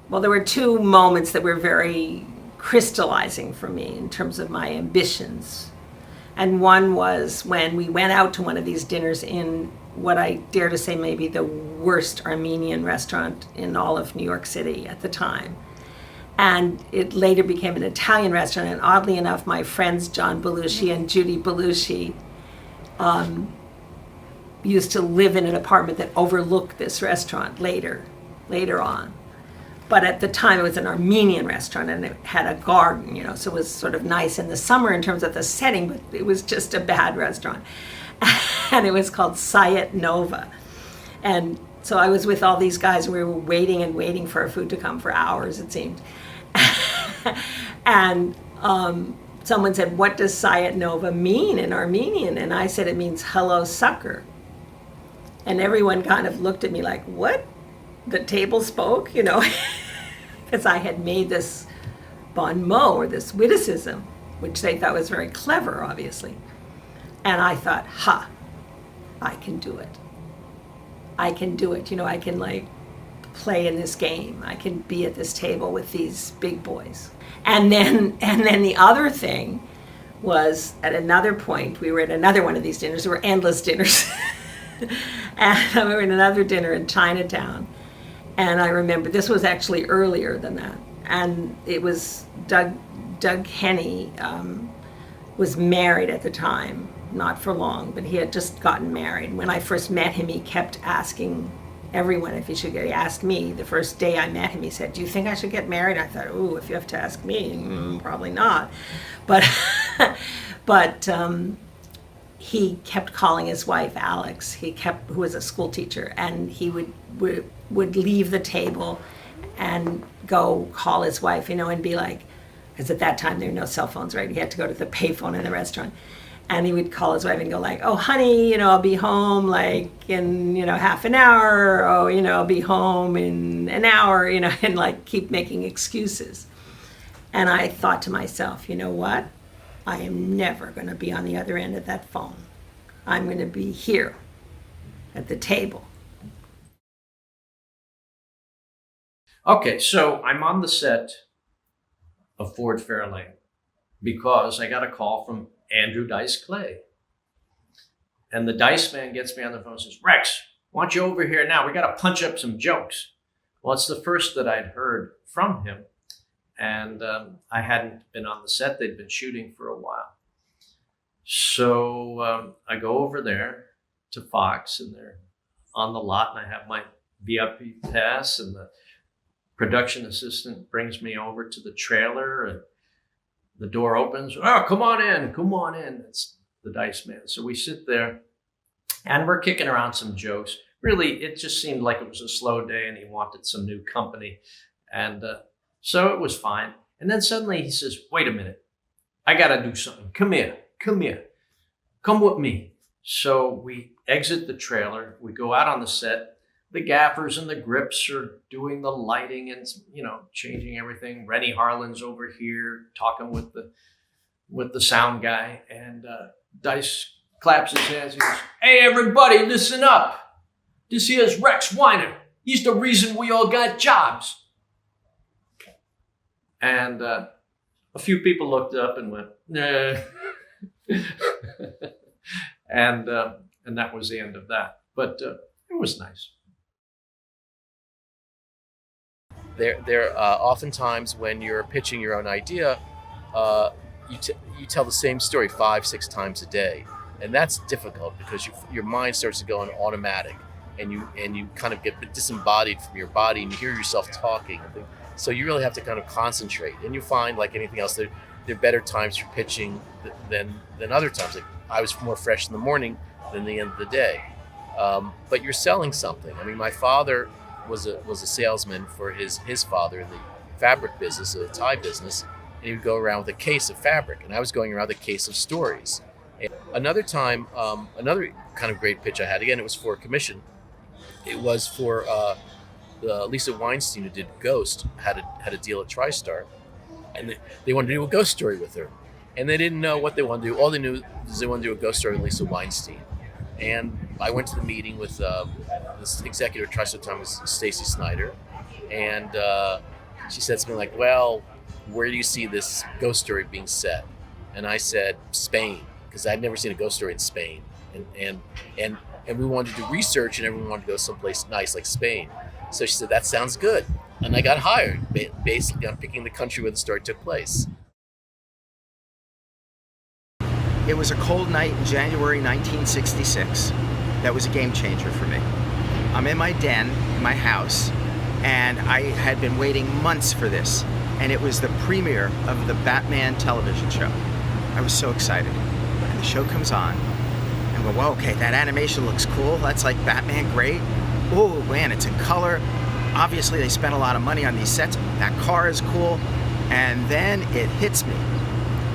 well, there were two moments that were very crystallizing for me in terms of my ambitions. And one was when we went out to one of these dinners in what I dare to say maybe the worst Armenian restaurant in all of New York City at the time. And it later became an Italian restaurant. And oddly enough, my friends John Belushi and Judy Belushi used to live in an apartment that overlooked this restaurant later on. But at the time, it was an Armenian restaurant, and it had a garden, so it was sort of nice in the summer in terms of the setting, but it was just a bad restaurant. And it was called Sayat Nova. And so I was with all these guys, and we were waiting and waiting for our food to come for hours, it seemed. And someone said, "What does Sayat Nova mean in Armenian?" And I said, "It means hello, sucker." And everyone kind of looked at me like, "What? The table spoke?" Because I had made this bon mot, or this witticism, which they thought was very clever, obviously. And I thought, I can do it. I can do it. I can play in this game. I can be at this table with these big boys. And then the other thing was, at another point, we were at another one of these dinners. There were endless dinners. And we were at another dinner in Chinatown. And I remember, this was actually earlier than that. And it was Doug Henney was married at the time, not for long, but he had just gotten married. When I first met him, he kept asking everyone if he should get, he asked me the first day I met him, he said, "Do you think I should get married?" I thought, "Ooh, if you have to ask me, probably not." But, he kept calling his wife Alex, who was a school teacher, and he would leave the table and go call his wife, and be like, because at that time there were no cell phones, right? He had to go to the payphone in the restaurant. And he would call his wife and go like, "Oh, honey, I'll be home in, half an hour. Oh, I'll be home in an hour, and keep making excuses." And I thought to myself, you know what? I am never going to be on the other end of that phone. I'm going to be here at the table. Okay, so I'm on the set of Ford Fairlane because I got a call from Andrew Dice Clay. And the Dice man gets me on the phone and says, "Rex, I want you over here now. We got to punch up some jokes." Well, it's the first that I'd heard from him. And I hadn't been on the set. They'd been shooting for a while. So I go over there to Fox, and they're on the lot, and I have my VIP pass, and the production assistant brings me over to the trailer, and the door opens. "Oh, come on in. It's the Dice man." So we sit there, and we're kicking around some jokes. Really, it just seemed like it was a slow day, and he wanted some new company. And so it was fine. And then suddenly he says, "Wait a minute. I got to do something. Come here. Come with me." So we exit the trailer. We go out on the set. The gaffers and the grips are doing the lighting and, changing everything. Rennie Harlan's over here talking with the sound guy. And Dice claps his hands and goes, "Hey, everybody, listen up. This here's Rex Weiner. He's the reason we all got jobs." And a few people looked up and went, "Nah." And that was the end of that. But it was nice. There oftentimes when you're pitching your own idea, you tell the same story 5-6 times a day, and that's difficult because your mind starts to go on automatic, and you kind of get disembodied from your body, and you hear yourself talking. So you really have to kind of concentrate, and you find, like anything else, there are better times for pitching than other times. Like I was more fresh in the morning than the end of the day, but you're selling something. I mean, my father was a salesman for his father in the fabric business, the tie business, and he would go around with a case of fabric, and I was going around with a case of stories. And another time, another kind of great pitch I had, again, it was for a commission. It was for Lisa Weinstein, who did Ghost, had a deal at TriStar, and they wanted to do a ghost story with her, and they didn't know what they wanted to do. All they knew is they wanted to do a ghost story with Lisa Weinstein. And I went to the meeting with this executive at TriStar at the time, was Stacy Snyder, and she said something like, well, where do you see this ghost story being set? And I said, Spain, because I'd never seen a ghost story in Spain. And we wanted to do research, and everyone wanted to go someplace nice like Spain. So she said, that sounds good. And I got hired, basically on picking the country where the story took place. It was a cold night in January 1966 that was a game changer for me. I'm in my den, in my house, and I had been waiting months for this. And it was the premiere of the Batman television show. I was so excited. And the show comes on, and I go, whoa, okay, that animation looks cool. That's like Batman, great. Oh man, it's in color. Obviously they spent a lot of money on these sets. That car is cool. And then it hits me.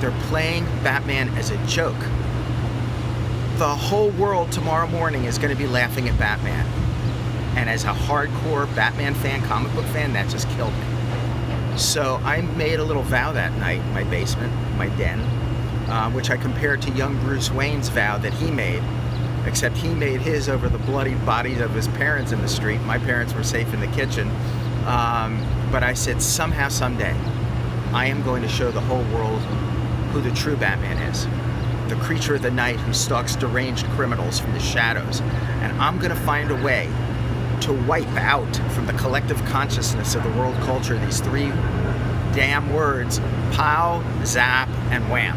They're playing Batman as a joke. The whole world tomorrow morning is going to be laughing at Batman. And as a hardcore Batman fan, comic book fan, that just killed me. So I made a little vow that night in my basement, my den, which I compared to young Bruce Wayne's vow that he made, except he made his over the bloody bodies of his parents in the street. My parents were safe in the kitchen. But I said, somehow, someday, I am going to show the whole world who the true Batman is. The creature of the night who stalks deranged criminals from the shadows. And I'm going to find a way to wipe out from the collective consciousness of the world culture these three damn words: pow, zap, and wham.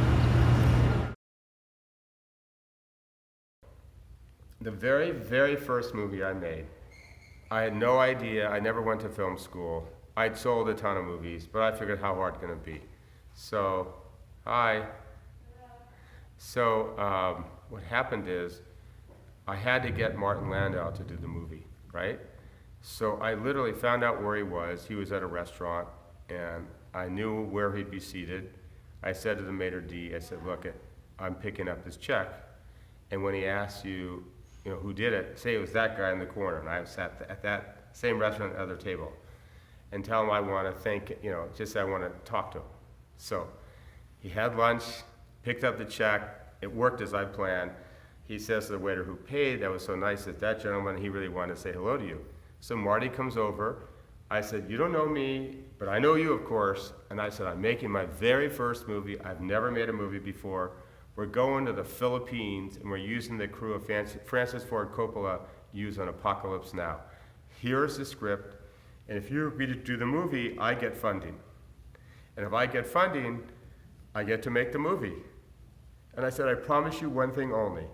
The very, very first movie I made, I had no idea. I never went to film school. I'd sold a ton of movies, but I figured how hard can it be? So, hi. So what happened is I had to get Martin Landau to do the movie, right? So I literally found out where he was. He was at a restaurant, and I knew where he'd be seated. I said to the maitre d', I said, look, I'm picking up this check. And when he asks you, who did it, say it was that guy in the corner, and I sat at that same restaurant at the other table, and tell him I want to thank, just I want to talk to him. So he had lunch, picked up the check. It worked as I planned. He says to the waiter who paid, that was so nice that gentleman, he really wanted to say hello to you. So Marty comes over. I said, you don't know me, but I know you, of course. And I said, I'm making my very first movie. I've never made a movie before. We're going to the Philippines, and we're using the crew of Francis Ford Coppola used on Apocalypse Now. Here's the script, and if you agree to do the movie, I get funding. And if I get funding, I get to make the movie. And I said, I promise you one thing only,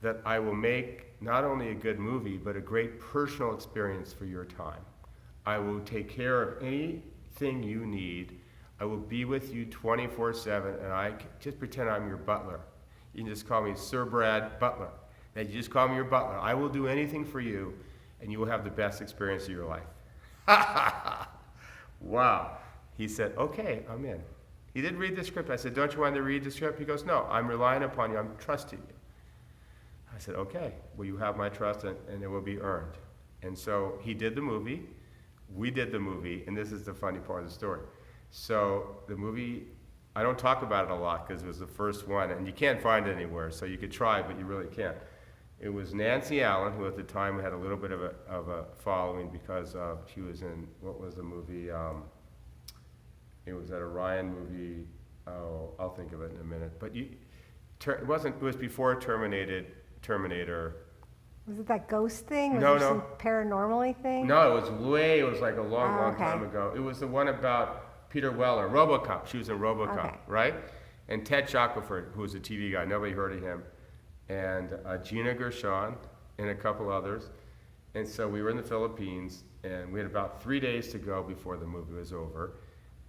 that I will make not only a good movie, but a great personal experience for your time. I will take care of anything you need. I will be with you 24/7, and I just pretend I'm your butler. You can just call me Sir Brad Butler. And you just call me your butler. I will do anything for you, and you will have the best experience of your life. Wow. He said, okay, I'm in. He did read the script. I said, don't you want to read the script? He goes, no, I'm relying upon you. I'm trusting you. I said, okay, well, you have my trust, and it will be earned. And so he did the movie. We did the movie, and this is the funny part of the story. So the movie, I don't talk about it a lot because it was the first one, and you can't find it anywhere, so you could try, but you really can't. It was Nancy Allen, who at the time had a little bit of a following because she was in, what was the movie? It was at a Ryan movie. Oh, I'll think of it in a minute. But it was before Terminator. Was it that ghost thing? Was No, there no. some paranormal-y thing? No, it was like a long okay. time ago. It was the one about Peter Weller, RoboCop. She was in RoboCop, Okay. right? And Ted Shackelford, who was a TV guy, nobody heard of him. And Gina Gershon and a couple others. And so we were in the Philippines, and we had about 3 days to go before the movie was over.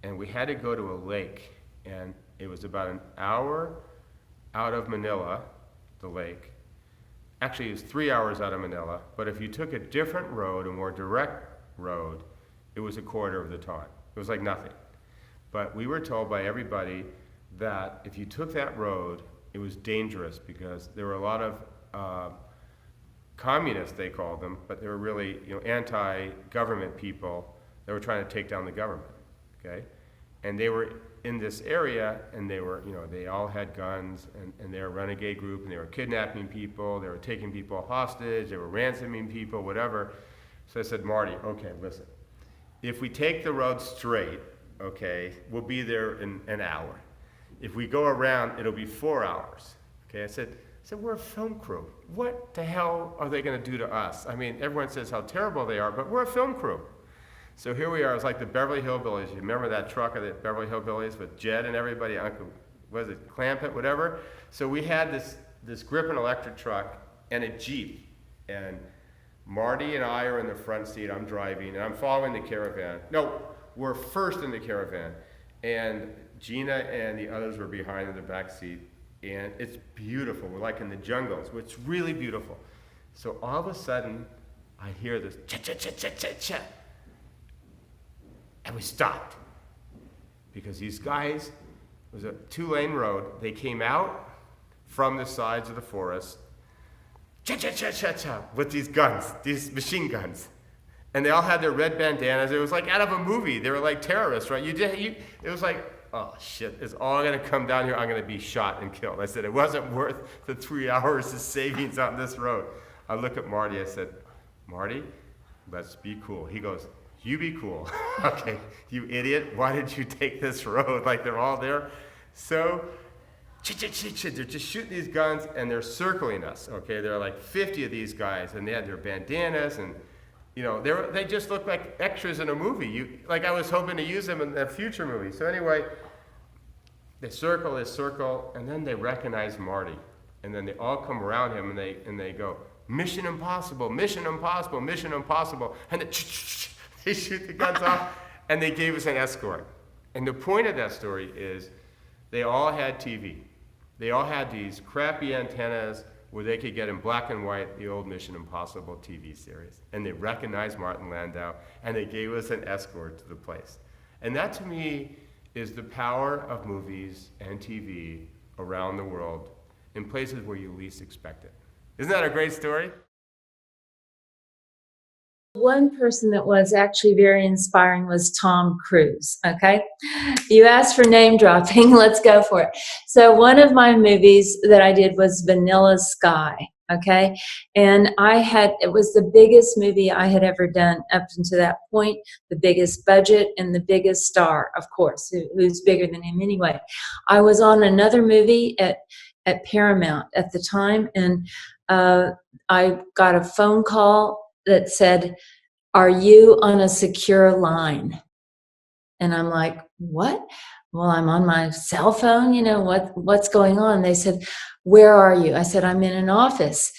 And we had to go to a lake, and it was about an hour out of Manila, the lake. Actually, it was 3 hours out of Manila, but if you took a different road, a more direct road, it was a quarter of the time. It was like nothing. But we were told by everybody that if you took that road, it was dangerous because there were a lot of communists, they called them, but they were really anti-government people that were trying to take down the government. Okay, and they were in this area, and they were, they all had guns, and they were a renegade group, and they were kidnapping people, they were taking people hostage, they were ransoming people, whatever. So I said, Marty, okay, listen, if we take the road straight, okay, we'll be there in an hour. If we go around, it'll be 4 hours. Okay, I said, we're a film crew. What the hell are they going to do to us? I mean, everyone says how terrible they are, but we're a film crew. So here we are. It's like the Beverly Hillbillies. You remember that truck of the Beverly Hillbillies with Jed and everybody? Uncle, was it Clampett, whatever? So we had this Griffin electric truck and a Jeep. And Marty and I are in the front seat. I'm driving, and I'm following the caravan. No, we're first in the caravan. And Gina and the others were behind in the back seat. And it's beautiful. We're like in the jungles. It's really beautiful. So all of a sudden, I hear this cha-cha-cha-cha-cha-cha. And we stopped. Because these guys, it was a 2-lane road. They came out from the sides of the forest, cha-cha-cha-cha-cha, with these guns, these machine guns. And they all had their red bandanas. It was like out of a movie. They were like terrorists, right? It was like, oh shit, it's all gonna come down here, I'm gonna be shot and killed. I said, it wasn't worth the 3 hours of savings on this road. I look at Marty, I said, Marty, let's be cool. He goes, you be cool. Okay, you idiot, why did you take this road? Like they're all there. So, they're just shooting these guns and they're circling us, okay? There are like 50 of these guys and they had their bandanas and they just look like extras in a movie. Like I was hoping to use them in a future movie. So anyway, they circle, and then they recognize Marty. And then they all come around him and they go, Mission Impossible, Mission Impossible, Mission Impossible. And they shoot the guns off and they gave us an escort. And the point of that story is they all had TV. They all had these crappy antennas where they could get in black and white the old Mission Impossible TV series. And they recognized Martin Landau, and they gave us an escort to the place. And that to me is the power of movies and TV around the world in places where you least expect it. Isn't that a great story? One person that was actually very inspiring was Tom Cruise, okay? You asked for name dropping, let's go for it. So one of my movies that I did was Vanilla Sky, okay? And it was the biggest movie I had ever done up until that point, the biggest budget and the biggest star, of course, who's bigger than him anyway. I was on another movie at Paramount at the time, and I got a phone call that said, are you on a secure line? And I'm like, what? Well, I'm on my cell phone, what's going on? They said, where are you? I said, I'm in an office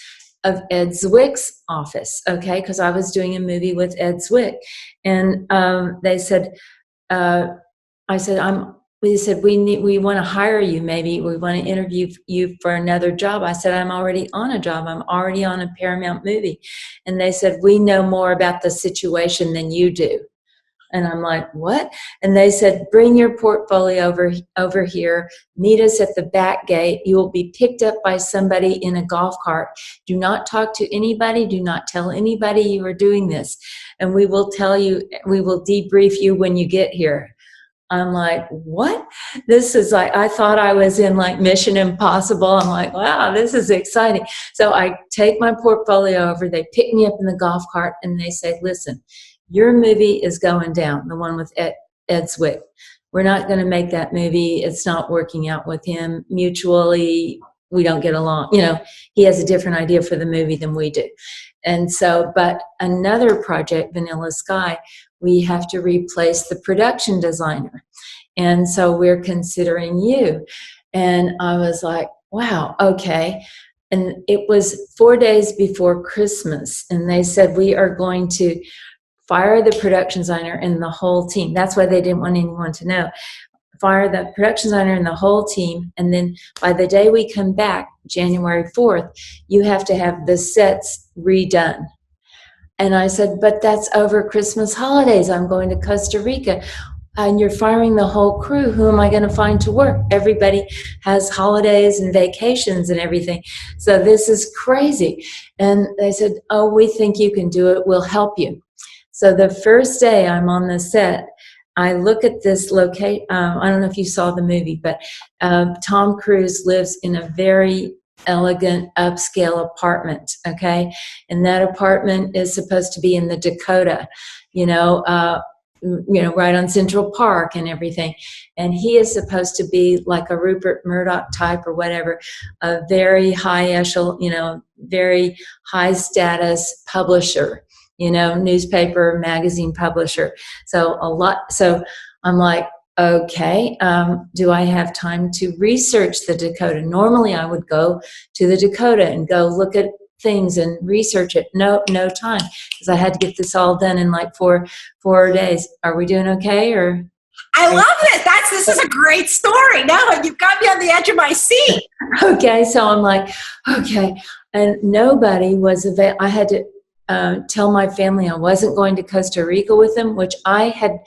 of Ed Zwick's office, okay? Because I was doing a movie with Ed Zwick. And they said, they said, we want to hire you, maybe we want to interview you for another job. I said, I'm already on a job. I'm already on a Paramount movie. And they said, we know more about the situation than you do. And I'm like, what? And they said, bring your portfolio over here, meet us at the back gate. You will be picked up by somebody in a golf cart. Do not talk to anybody. Do not tell anybody you are doing this. And we will debrief you when you get here. I'm like, what? This is like, I thought I was in like Mission Impossible. I'm like, wow, this is exciting. So I take my portfolio over, they pick me up in the golf cart and they say, listen, your movie is going down, the one with Ed Zwick. We're not going to make that movie. It's not working out with him mutually. We don't get along. He has a different idea for the movie than we do. And so, but another project, Vanilla Sky, we have to replace the production designer. And so we're considering you. And I was like, wow, okay. And it was 4 days before Christmas. And they said, we are going to fire the production designer and the whole team. That's why they didn't want anyone to know. Fire the production designer and the whole team. And then by the day we come back, January 4th, you have to have the sets redone. And I said, but that's over Christmas holidays. I'm going to Costa Rica. And you're firing the whole crew. Who am I going to find to work? Everybody has holidays and vacations and everything. So this is crazy. And they said, oh, we think you can do it. We'll help you. So the first day I'm on the set, I look at this location. I don't know if you saw the movie, but Tom Cruise lives in a very elegant upscale apartment, okay? And that apartment is supposed to be in the Dakota, right on Central Park and everything. And he is supposed to be like a Rupert Murdoch type or whatever, a very high echelon, very high status publisher, newspaper, magazine publisher. So I'm like, okay, do I have time to research the Dakota? Normally I would go to the Dakota and go look at things and research it. No time, because I had to get this all done in like four days. Are we doing okay? Or I love it. This is a great story. Now you've got me on the edge of my seat. Okay, so I'm like, okay, and nobody was available. I had to tell my family I wasn't going to Costa Rica with them, which I had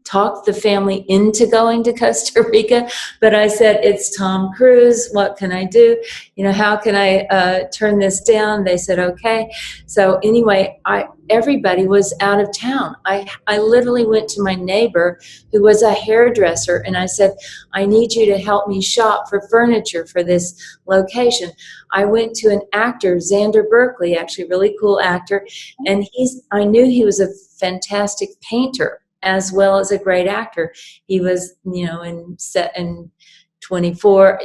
talked the family into going to Costa Rica, but I said, it's Tom Cruise. What can I do? How can I turn this down? They said, okay. So anyway, everybody was out of town. I literally went to my neighbor who was a hairdresser, and I said, I need you to help me shop for furniture for this location. I went to an actor, Xander Berkeley, actually really cool actor, and I knew he was a fantastic painter as well as a great actor. He was, in 24,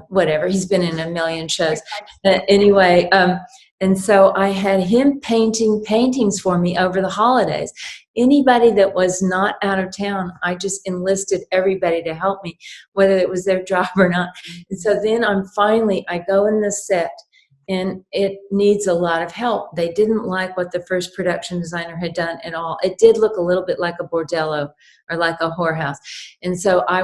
whatever. He's been in a million shows. Anyway, and so I had him painting paintings for me over the holidays. Anybody that was not out of town, I just enlisted everybody to help me, whether it was their job or not. And so then I go in the set, and it needs a lot of help. They didn't like what the first production designer had done at all. It did look a little bit like a bordello or like a whorehouse. And so I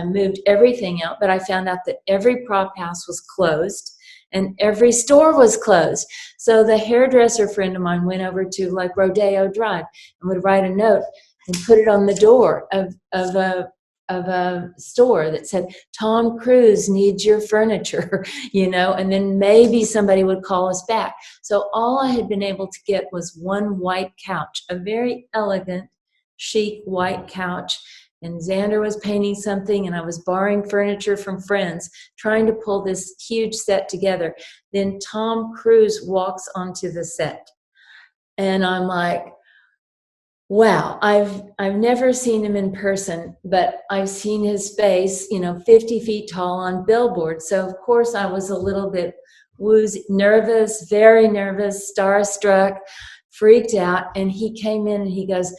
moved everything out, but I found out that every prop house was closed and every store was closed. So the hairdresser friend of mine went over to like Rodeo Drive and would write a note and put it on the door of a store that said, Tom Cruise needs your furniture, and then maybe somebody would call us back. So all I had been able to get was one white couch, a very elegant, chic white couch. And Xander was painting something, and I was borrowing furniture from friends, trying to pull this huge set together. Then Tom Cruise walks onto the set. And I'm like, wow, I've never seen him in person, but I've seen his face, 50 feet tall on billboards. So of course I was a little bit woozy, nervous, very nervous, starstruck, freaked out. And he came in and he goes,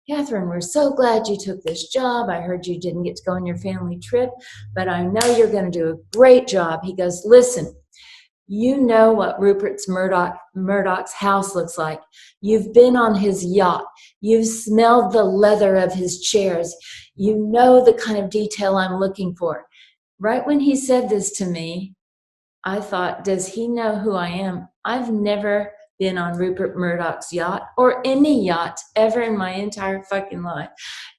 Catherine, we're so glad you took this job. I heard you didn't get to go on your family trip, but I know you're going to do a great job. He goes, listen, you know what Murdoch's house looks like. You've been on his yacht. You've smelled the leather of his chairs. You know the kind of detail I'm looking for. Right when he said this to me, I thought, does he know who I am? I've never been on Rupert Murdoch's yacht or any yacht ever in my entire fucking life.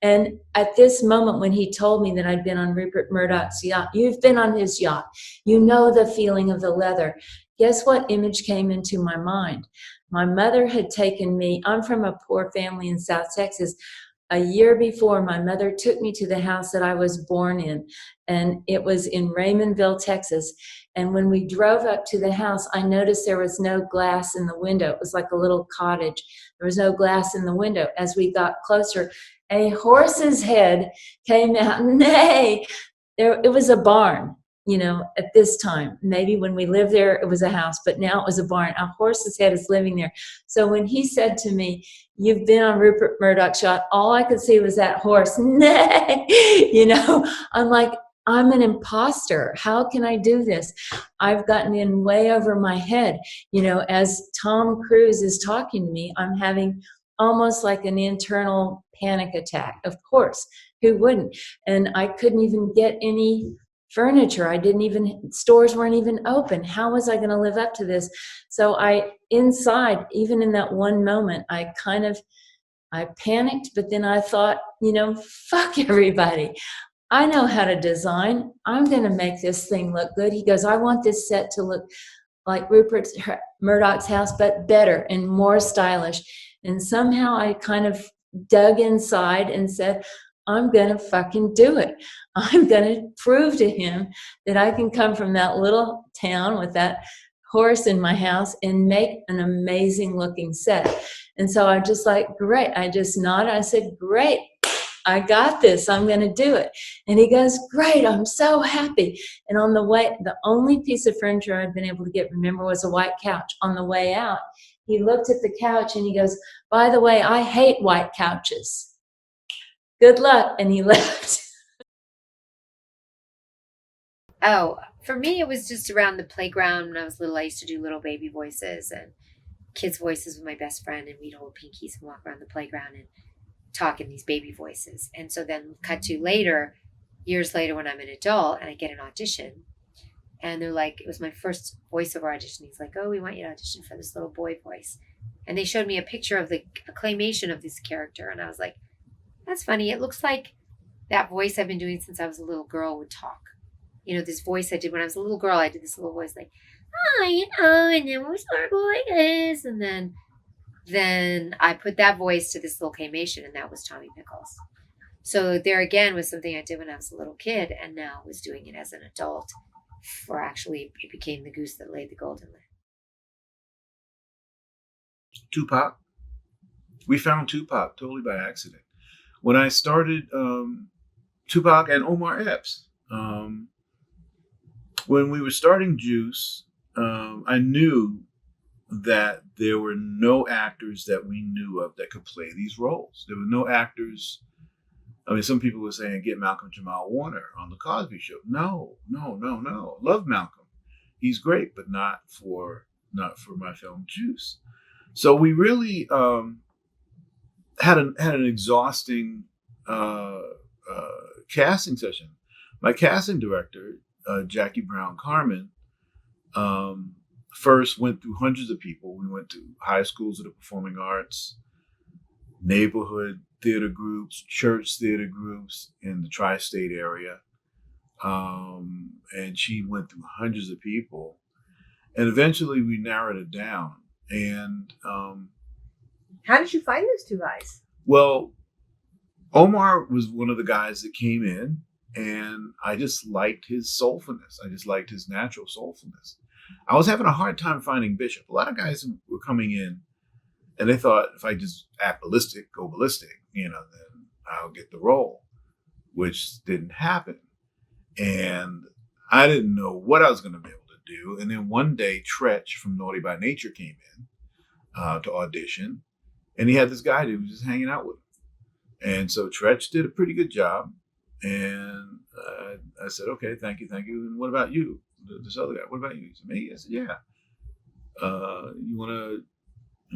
And at this moment when he told me that I'd been on Rupert Murdoch's yacht, you've been on his yacht, you know the feeling of the leather. Guess what image came into my mind? My mother had taken me, I'm from a poor family in South Texas. A year before, my mother took me to the house that I was born in, and it was in Raymondville, Texas. And when we drove up to the house, I noticed there was no glass in the window. It was like a little cottage. There was no glass in the window. As we got closer, a horse's head came out. Nay, it was a barn, at this time. Maybe when we lived there, it was a house, but now it was a barn. A horse's head is living there. So when he said to me, you've been on Rupert Murdoch's yacht, all I could see was that horse. Nay, I'm like, I'm an imposter. How can I do this? I've gotten in way over my head. As Tom Cruise is talking to me, I'm having almost like an internal panic attack. Of course, who wouldn't? And I couldn't even get any furniture. Stores weren't even open. How was I going to live up to this? So inside, even in that one moment, I panicked, but then I thought, fuck everybody. I know how to design. I'm going to make this thing look good. He goes, I want this set to look like Rupert Murdoch's house, but better and more stylish. And somehow I kind of dug inside and said, I'm going to fucking do it. I'm going to prove to him that I can come from that little town with that horse in my house and make an amazing looking set. And so I'm just like, great. I just nodded. I said, great. I got this. I'm going to do it. And he goes, great. I'm so happy. And on the way, the only piece of furniture I'd been able to get, remember, was a white couch. On the way out, he looked at the couch and he goes, by the way, I hate white couches. Good luck. And he left. Oh, for me, it was just around the playground when I was little. I used to do little baby voices and kids' voices with my best friend, and we'd hold pinkies and walk around the playground and talk in these baby voices. And so then cut to later, years later, when I'm an adult and I get an audition, and they're like, it was my first voiceover audition. He's like, oh, we want you to audition for this little boy voice. And they showed me a picture of a claymation of this character. And I was like, that's funny. It looks like that voice I've been doing since I was a little girl would talk. You know, this voice I did when I was a little girl, I did this little voice like, oh, and then we're sort of like this. And then I put that voice to this little claymation, and that was Tommy Pickles. So there again was something I did when I was a little kid, and now was doing it as an adult, for actually it became the goose that laid the golden egg. Tupac. We found Tupac totally by accident. When I started Tupac and Omar Epps, when we were starting Juice, I knew that there were no actors that we knew of that could play these roles. There were no actors. I mean, some people were saying, get Malcolm Jamal Warner on The Cosby Show. No. Love Malcolm. He's great, but not for my film Juice. So we really had an exhausting casting session. My casting director, Jackie Brown Carmen, first went through hundreds of people. We went to high schools of the performing arts, neighborhood theater groups, church theater groups in the tri-state area. And she went through hundreds of people. And eventually we narrowed it down. And How did you find those two guys? well, Omar was one of the guys that came in, and I just liked his soulfulness. I just liked his natural soulfulness. I was having a hard time finding Bishop. A lot of guys were coming in, and they thought if I just act ballistic, go ballistic, then I'll get the role, which didn't happen. And I didn't know what I was going to be able to do. And then one day, Tretch from Naughty by Nature came in to audition, and he had this guy that was just hanging out with him. And so Tretch did a pretty good job. And I said, okay, thank you. And what about you? This other guy, what about you? He said, me? I said, yeah. You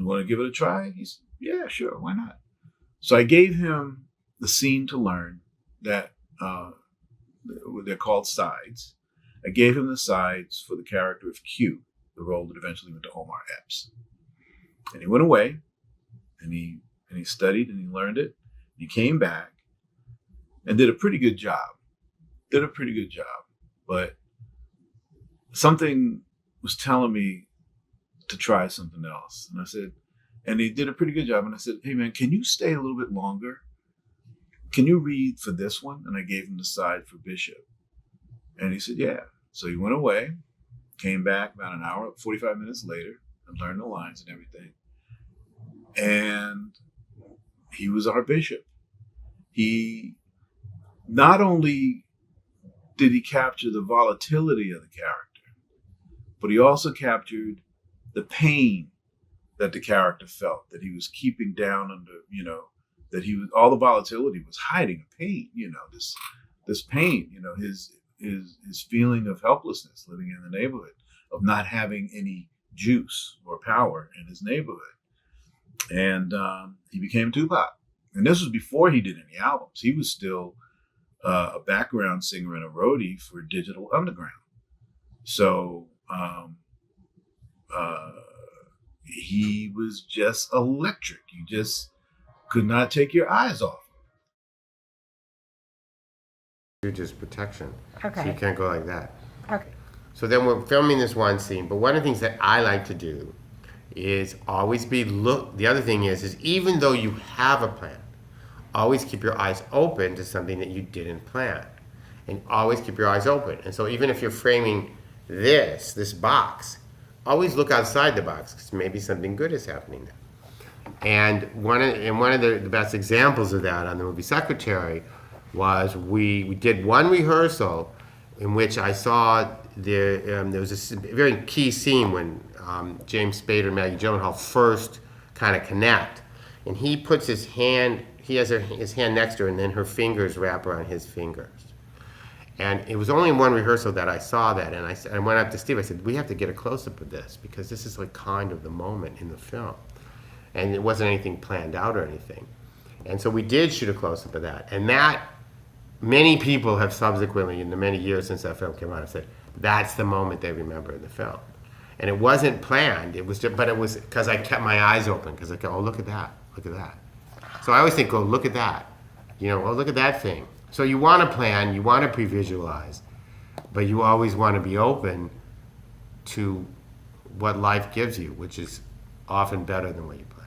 wanna give it a try? He said, yeah, sure, why not? So I gave him the scene to learn that they're called sides. I gave him the sides for the character of Q, the role that eventually went to Omar Epps. And he went away, and he studied, and he learned it. He came back and did a pretty good job. But something was telling me to try something else. And I said, and he did a pretty good job. And I said, hey man, can you stay a little bit longer? Can you read for this one? And I gave him the side for Bishop. And he said, yeah. So he went away, came back about an hour, 45 minutes later, and learned the lines and everything. And he was our Bishop. He not only did he capture the volatility of the character, but he also captured the pain that the character felt, that he was keeping down under, that he was, all the volatility was hiding a pain, this pain, his feeling of helplessness living in the neighborhood, of not having any juice or power in his neighborhood. And he became Tupac. And this was before he did any albums. He was still a background singer and a roadie for Digital Underground. So he was just electric. You just could not take your eyes off Do just protection. Okay. So you can't go like that. Okay. So then we're filming this one scene, but one of the things that I like to do is always the other thing is even though you have a plan, always keep your eyes open to something that you didn't plan. And always keep your eyes open. And so even if you're framing this box, always look outside the box because maybe something good is happening there. And one of the best examples of that on the movie Secretary was we did one rehearsal in which I saw there was a very key scene when James Spader and Maggie Gyllenhaal first kind of connect, and he puts his hand, he has his hand next to her, and then her fingers wrap around his fingers. And it was only in one rehearsal that I saw that, and I went up to Steve. I said, "We have to get a close-up of this because this is like kind of the moment in the film." And it wasn't anything planned out or anything. And so we did shoot a close-up of that. And that, many people have subsequently, in the many years since that film came out, have said, that's the moment they remember in the film. And it wasn't planned, it was just, but it was because I kept my eyes open, because I go, oh, look at that, look at that. So I always think, oh, look at that. You know, oh, look at that thing. So you want to plan, you want to pre-visualize, but you always want to be open to what life gives you, which is often better than what you plan.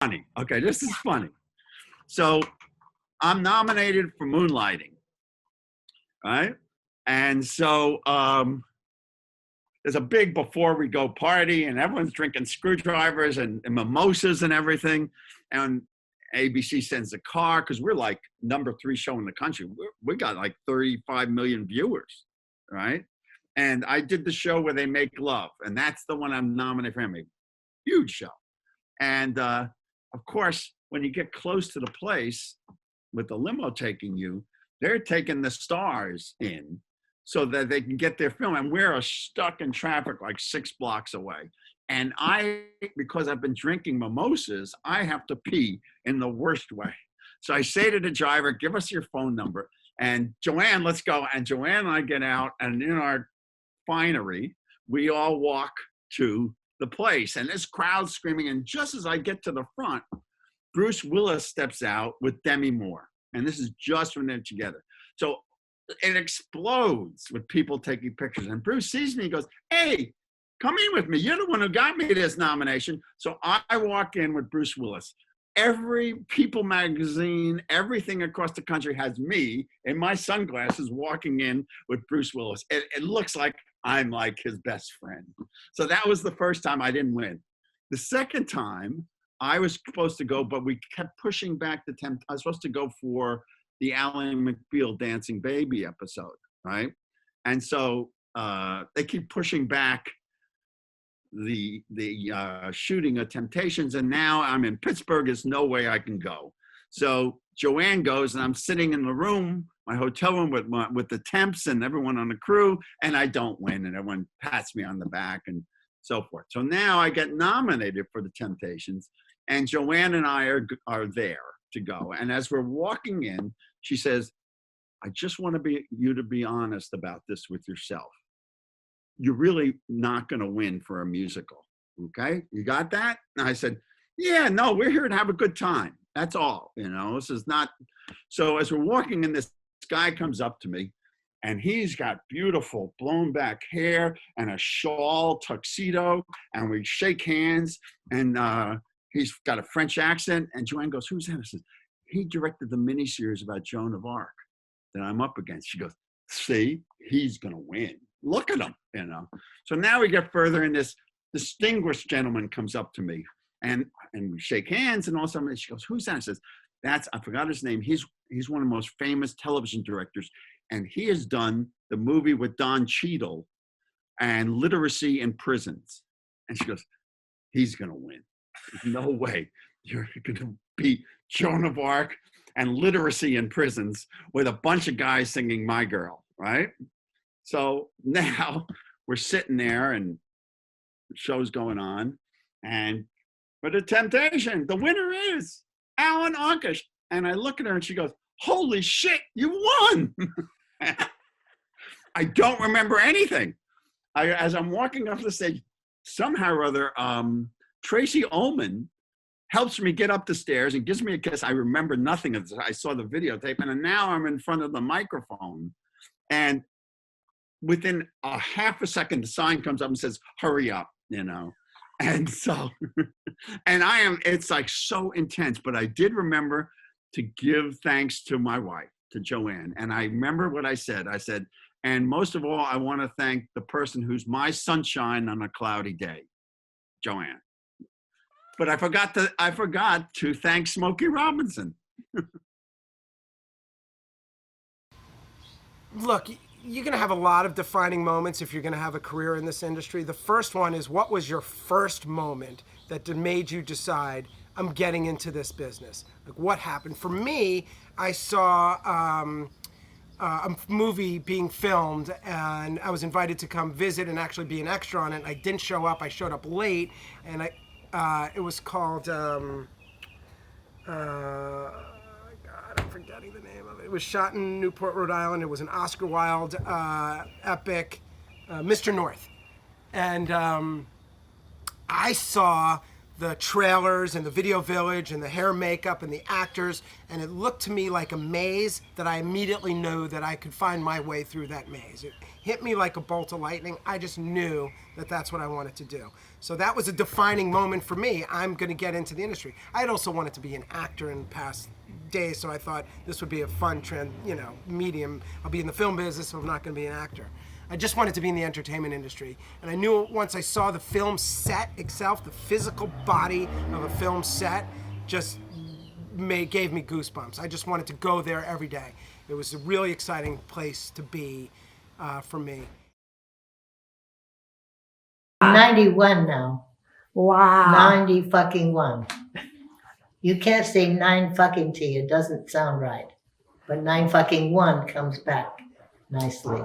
Funny. Okay, this is funny. So I'm nominated for Moonlighting, right? And so there's a big before we go party, and everyone's drinking screwdrivers and mimosas and everything. And ABC sends a car because we're like #3 show in the country. We got like 35 million viewers, right? And I did the show where they make love, and that's the one I'm nominated for. A huge show. And of course, when you get close to the place with the limo taking you, they're taking the stars in so that they can get their film. And we're stuck in traffic like 6 blocks away. And because I've been drinking mimosas, I have to pee in the worst way. So I say to the driver, give us your phone number. And Joanne, let's go. And Joanne and I get out, and in our finery, we all walk to the place, and this crowd screaming. And just as I get to the front, Bruce Willis steps out with Demi Moore. And this is just when they're together. So it explodes with people taking pictures. And Bruce sees me and goes, hey, come in with me. You're the one who got me this nomination. So I walk in with Bruce Willis. Every People magazine, everything across the country has me in my sunglasses walking in with Bruce Willis. It looks like I'm like his best friend. So that was the first time I didn't win. The second time I was supposed to go, but we kept pushing back the temp. I was supposed to go for the Ally McBeal Dancing Baby episode, right? And so they keep pushing back the shooting of Temptations, and now I'm in Pittsburgh. There's no way I can go. So Joanne goes, and I'm sitting in the room, my hotel room, with the temps and everyone on the crew, and I don't win, and everyone pats me on the back and so forth. So now I get nominated for the Temptations, and Joanne and I are there to go. And as we're walking in, she says, I just want you to be honest about this with yourself. You're really not going to win for a musical. Okay, you got that? And I said, yeah, no, we're here to have a good time. That's all, you know, this is not. So as we're walking in, this guy comes up to me, and he's got beautiful blown back hair and a shawl tuxedo, and we shake hands, and he's got a French accent. And Joanne goes, who's that? I said, he directed the miniseries about Joan of Arc that I'm up against. She goes, see, he's going to win. Look at him, you know. So now we get further, and this distinguished gentleman comes up to me, and we shake hands, and all of a sudden she goes, who's that? I says, I forgot his name. He's one of the most famous television directors, and he has done the movie with Don Cheadle and Literacy in Prisons. And she goes, he's going to win. There's no way you're going to beat Joan of Arc and Literacy in Prisons with a bunch of guys singing My Girl, right? So now we're sitting there, and the show's going on, and for the Temptation, the winner is Alan Arkish. And I look at her, and she goes, holy shit, you won. I don't remember anything. As I'm walking off the stage, somehow or other, Tracy Ullman helps me get up the stairs and gives me a kiss. I remember nothing of this. I saw the videotape, and now I'm in front of the microphone, and within a half a second, the sign comes up and says, hurry up, you know. And so, and it's like so intense, but I did remember to give thanks to my wife, to Joanne. And I remember what I said. I said, and most of all, I want to thank the person who's my sunshine on a cloudy day, Joanne. But I forgot to thank Smokey Robinson. Look, you're going to have a lot of defining moments if you're going to have a career in this industry. The first one is, what was your first moment that made you decide, I'm getting into this business? Like, what happened? For me, I saw a movie being filmed, and I was invited to come visit and actually be an extra on it. I didn't show up. I showed up late, and it was called, I'm forgetting the name of it. It was shot in Newport, Rhode Island. It was an Oscar Wilde epic, Mr. North. And I saw the trailers and the video village and the hair makeup and the actors, and it looked to me like a maze that I immediately knew that I could find my way through that maze. It hit me like a bolt of lightning. I just knew that that's what I wanted to do. So that was a defining moment for me. I'm going to get into the industry. I had also wanted to be an actor in past days, so I thought this would be a fun medium. I'll be in the film business, so I'm not going to be an actor. I just wanted to be in the entertainment industry. And I knew once I saw the film set itself, the physical body of a film set just gave me goosebumps. I just wanted to go there every day. It was a really exciting place to be for me. 91 now. Wow. 90 fucking 1. You can't say 9 fucking T, it doesn't sound right. But 9 fucking 1 comes back nicely.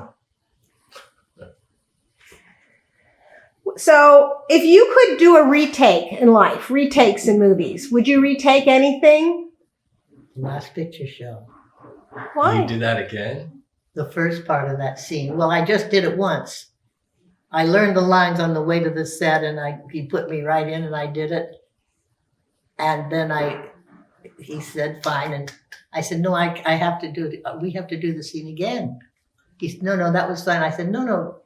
So, if you could do a retake in life, retakes in movies, would you retake anything? Last Picture Show. Why? You do that again? The first part of that scene. Well, I just did it once. I learned the lines on the way to the set, and he put me right in, and I did it. And then he said, fine. And I said, no, I have to do it. We have to do the scene again. He said, no, that was fine. I said, no.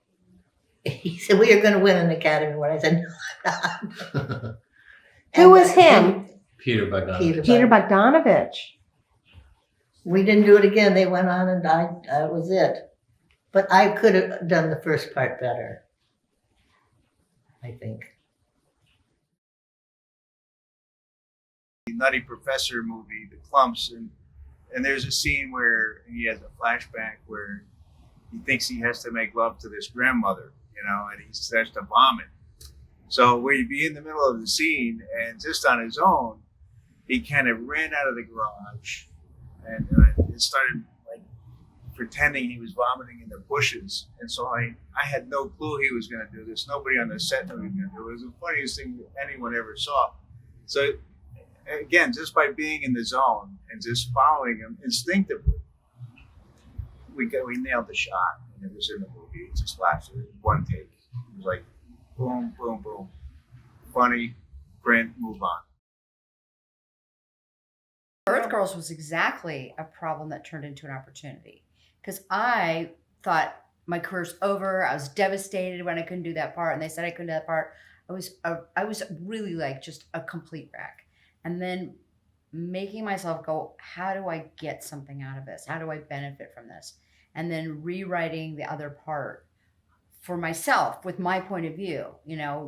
He said, we are going to win an Academy Award. I said, no. Who was him? Peter Bogdanovich. Peter Bogdanovich. We didn't do it again. They went on, and that was it. But I could have done the first part better, I think. The Nutty Professor movie, The Clumps, and there's a scene where he has a flashback where he thinks he has to make love to this grandmother, and he starts to vomit. So we'd be in the middle of the scene, and just on his own, he kind of ran out of the garage and started pretending he was vomiting in the bushes. And so I had no clue he was going to do this. Nobody on the set knew he was going to do it. It was the funniest thing anyone ever saw. So again, just by being in the zone and just following him instinctively, we nailed the shot. And it was in the movie. It just lasted one take. It was like boom, boom, boom. Funny, print, move on. Earth Girls was exactly a problem that turned into an opportunity. Because I thought my career's over. I was devastated when I couldn't do that part. And they said I couldn't do that part. I was really just a complete wreck. And then making myself go, how do I get something out of this? How do I benefit from this? And then rewriting the other part for myself with my point of view,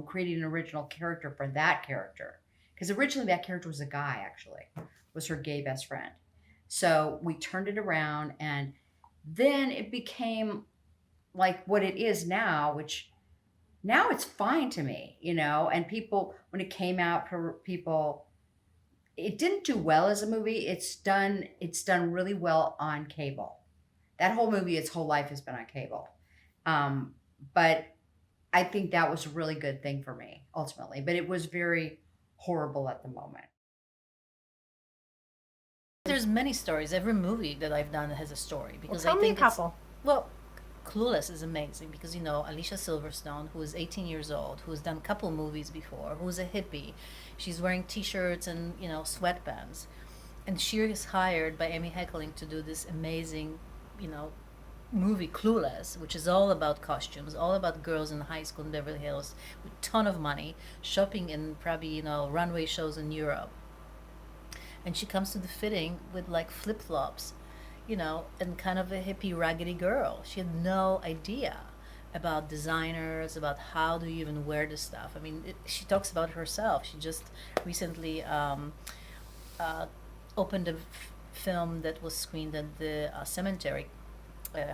creating an original character for that character. Because originally that character was a guy, actually, was her gay best friend. So we turned it around, and then it became like what it is now, which now it's fine to me, and people, when it came out, people, it didn't do well as a movie. It's done really well on cable. That whole movie, its whole life has been on cable. But I think that was a really good thing for me, ultimately. But it was very horrible at the moment. There's many stories. Every movie that I've done has a story. Because Tell I me think a couple. Well, Clueless is amazing because, Alicia Silverstone, who is 18 years old, who's done a couple movies before, who's a hippie. She's wearing T-shirts and, sweatbands. And she is hired by Amy Heckerling to do this amazing, movie Clueless, which is all about costumes, all about girls in high school in Beverly Hills with a ton of money, shopping in probably, runway shows in Europe. And she comes to the fitting with flip-flops, and kind of a hippie raggedy girl. She had no idea about designers, about how do you even wear this stuff. I mean, she talks about herself. She just recently opened a film that was screened at the cemetery,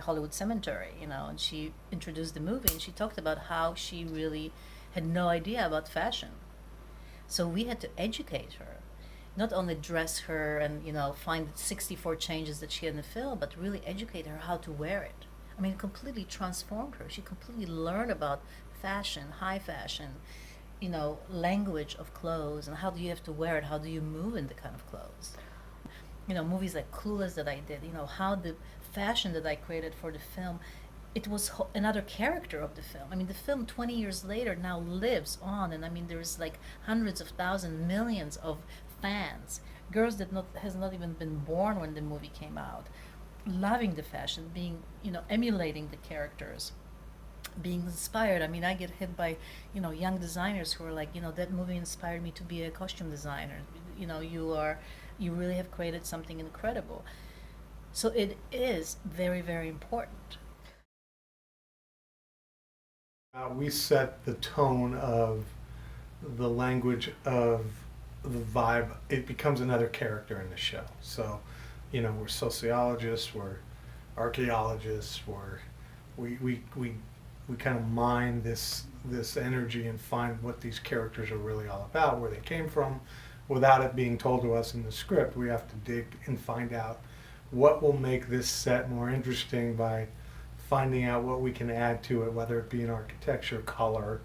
Hollywood Cemetery, you know, and she introduced the movie and she talked about how she really had no idea about fashion. So we had to educate her, not only dress her and, you know, find 64 changes that she had in the film, but really educate her how to wear it. I mean, it completely transformed her. She completely learned about fashion, high fashion, you know, language of clothes and how do you have to wear it, how do you move in the kind of clothes. You know, movies like Clueless that I did, you know, how the fashion that I created for the film, it was another character of the film. I mean, the film 20 years later now lives on, and I mean, there's like hundreds of thousands, millions of fans, girls that has not even been born when the movie came out, loving the fashion, being, you know, emulating the characters, being inspired. I mean, I get hit by, you know, young designers who are like, you know, that movie inspired me to be a costume designer. You know, you really have created something incredible. So it is very, very important. We set the tone of the language of the vibe. It becomes another character in the show. So, you know, we're sociologists, we're archaeologists, we kind of mine this energy and find what these characters are really all about, where they came from, without it being told to us in the script. We have to dig and find out what will make this set more interesting by finding out what we can add to it, whether it be in architecture, color,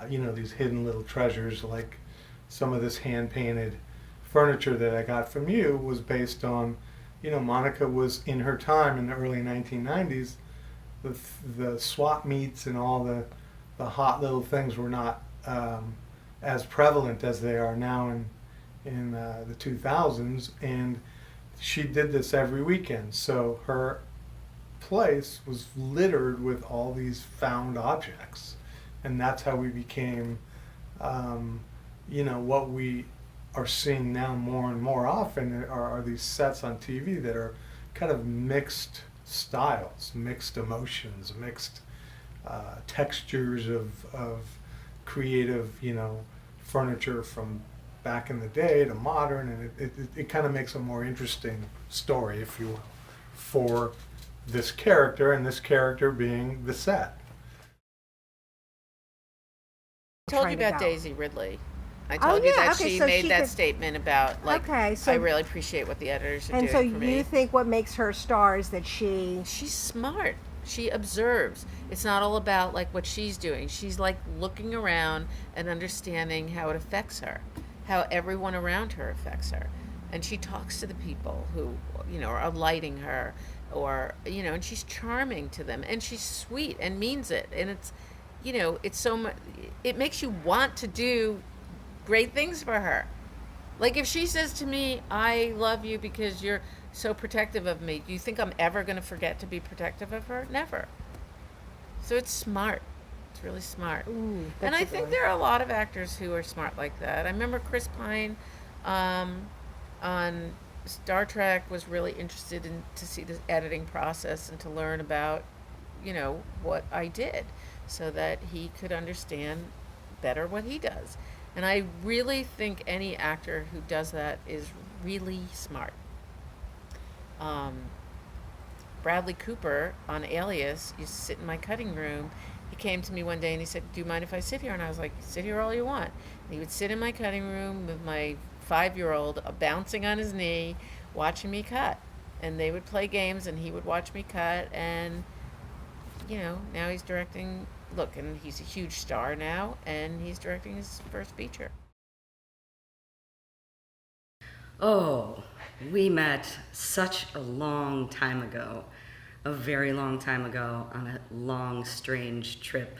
you know, these hidden little treasures, like some of this hand-painted furniture that I got from you was based on, you know, Monica was in her time in the early 1990s, the swap meets and all the hot little things were not as prevalent as they are now in the 2000s, and she did this every weekend. So her place was littered with all these found objects, and that's how we became, you know, what we are seeing now more and more often are these sets on TV that are kind of mixed styles, mixed emotions, mixed textures of creative, you know, furniture from back in the day to modern, and it kind of makes a more interesting story, if you will, for this character, and this character being the set. I told you about Daisy Ridley. I told you that she made that statement about, like, I really appreciate what the editors are doing for me. And so you think what makes her a star is that she's smart. She observes. It's not all about, like, what she's doing. She's, like, looking around and understanding how it affects her, how everyone around her affects her. And she talks to the people who, you know, are lighting her, or, you know, and she's charming to them, and she's sweet and means it. And it's, you know, it's so much, it makes you want to do great things for her. Like, if she says to me, I love you because you're so protective of me, do you think I'm ever going to forget to be protective of her? Never. So it's smart. It's really smart. Ooh, and I think there are a lot of actors who are smart like that. I remember Chris Pine on Star Trek was really interested in to see the editing process and to learn about, you know, what I did, so that he could understand better what he does. And I really think any actor who does that is really smart. Bradley Cooper on Alias used to sit in my cutting room. He came to me one day and he said, do you mind if I sit here? And I was like, sit here all you want. And he would sit in my cutting room with my 5-year-old bouncing on his knee, watching me cut. And they would play games and he would watch me cut. And, you know, now he's directing, look, and he's a huge star now, and he's directing his first feature. Oh, we met such a long time ago, a very long time ago, on a long, strange trip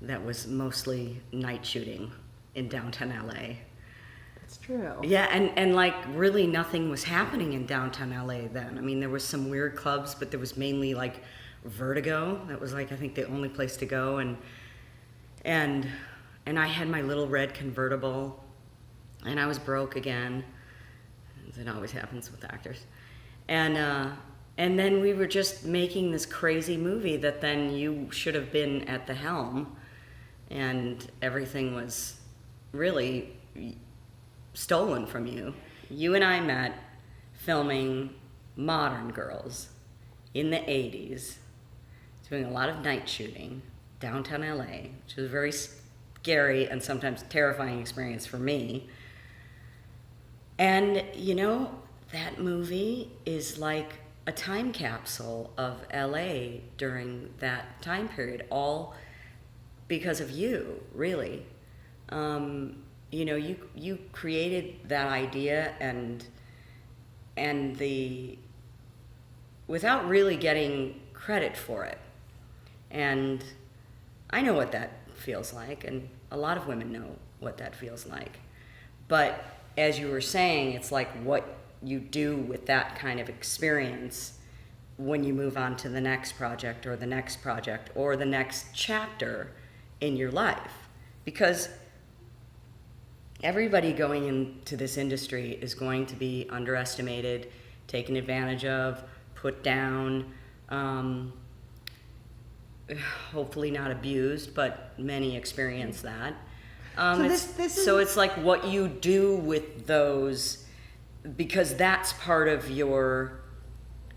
that was mostly night shooting in downtown LA. That's true. Yeah, and like really nothing was happening in downtown LA then. I mean, there was some weird clubs, but there was mainly like Vertigo. That was like, I think, the only place to go, and I had my little red convertible, and I was broke again, as it always happens with actors, and And then we were just making this crazy movie that then you should have been at the helm, and everything was really stolen from you. You and I met filming Modern Girls in the 80s, doing a lot of night shooting downtown LA, which was a very scary and sometimes terrifying experience for me. And, you know, that movie is like a time capsule of LA during that time period, all because of you, really. You know, you created that idea and without really getting credit for it. And I know what that feels like, and a lot of women know what that feels like. But as you were saying, it's like what you do with that kind of experience when you move on to the next project or the next project or the next chapter in your life. Because everybody going into this industry is going to be underestimated, taken advantage of, put down, hopefully not abused, but many experience that. So it's like what you do with those, because that's part of your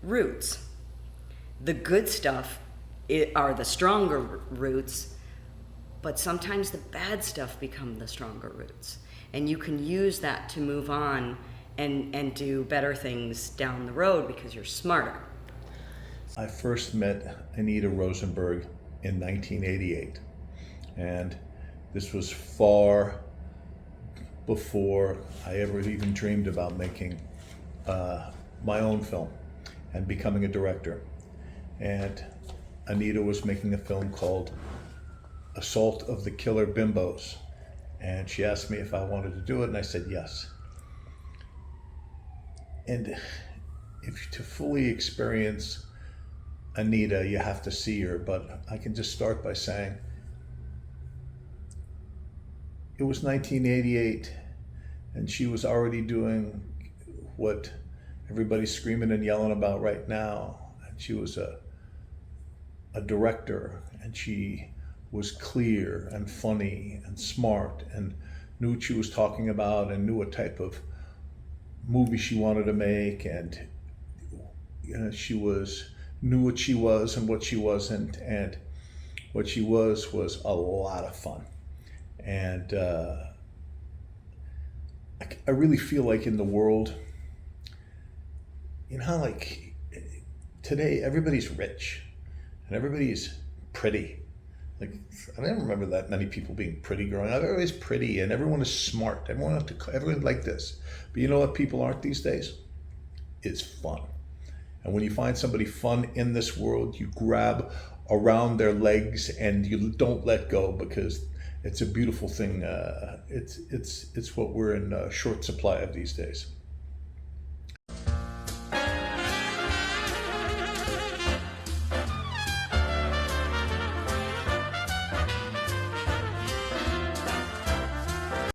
roots. The good stuff are the stronger roots, but sometimes the bad stuff become the stronger roots. And you can use that to move on and do better things down the road because you're smarter. I first met Anita Rosenberg in 1988, and this was far before I ever even dreamed about making my own film and becoming a director. And Anita was making a film called Assault of the Killer Bimbos, and she asked me if I wanted to do it, and I said yes. And if to fully experience Anita, you have to see her, but I can just start by saying it was 1988, and she was already doing what everybody's screaming and yelling about right now. And she was a director, and she was clear and funny and smart and knew what she was talking about and knew what type of movie she wanted to make, and you know, knew what she was and what she wasn't, and what she was a lot of fun. And I really feel like in the world, you know how like today everybody's rich and everybody's pretty. Like I don't remember that many people being pretty growing up. Everybody's pretty and everyone is smart. Everyone like this. But you know what people aren't these days? It's fun. And when you find somebody fun in this world, you grab around their legs and you don't let go, because it's a beautiful thing. It's what we're in short supply of these days.